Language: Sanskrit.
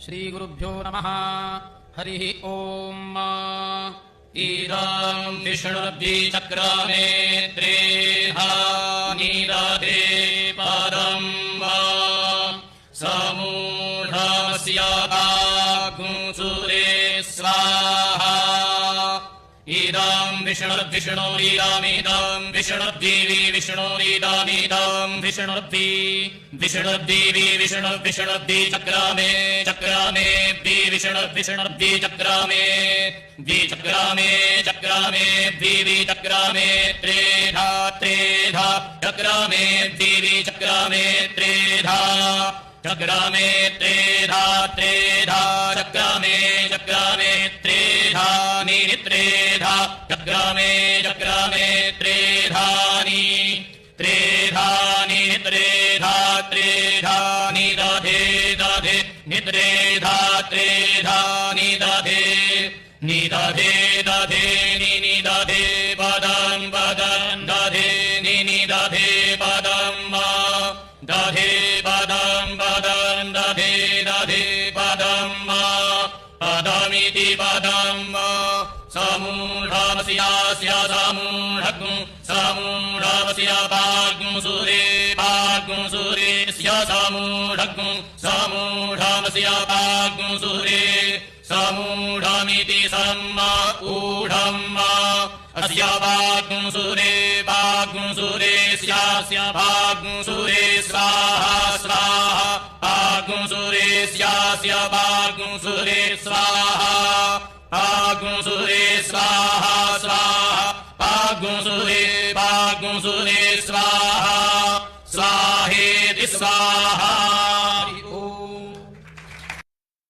श्रीगुरुभ्यो नमः। हरिः ओम्। ईदं विष्णुर्द्विचक्रनेत्रे निदधे पदं वा समूढस्य वाग्मुसुरे स्वाहा। इदं विष्णुर्विष्णुरिदमिदं विष्णुर्देवी विष्णुरिदमिदं विष्णुर्देवी विष्णुर्द्विचक्रमे चक्रमे विष्णुर्द्विचक्रमे चक्रमे देवी चक्रमे त्रेधा चक्रमे देवी चक्रमे त्रेधा चक्रमे त्रेधा चक्रमे त्रेधा त्रेधा चक्रमे त्रेधानि दधे निद्रेधा त्रेधानि दधे निदधे पदं दधे निदधे पदं दधे पदं दधे पदं पदमिति पदं समूढमस्यास्य समूढमस्य भाग्मुसुरेस्य समूढमस्य भाग्मुसुरे समूढमिति ऊढम् अस्य भाग्मुसुरेस्यास्य भाग्मुसुरे स्वाहा स्वाहा भाग्मुसुरेस्यास्य भाग्मुसुरे स्वाहा भाग्मुसुरे स्वाहा स्वाहा भाग्मुसुरे स्वाहा स्वाहेति स्वाहा।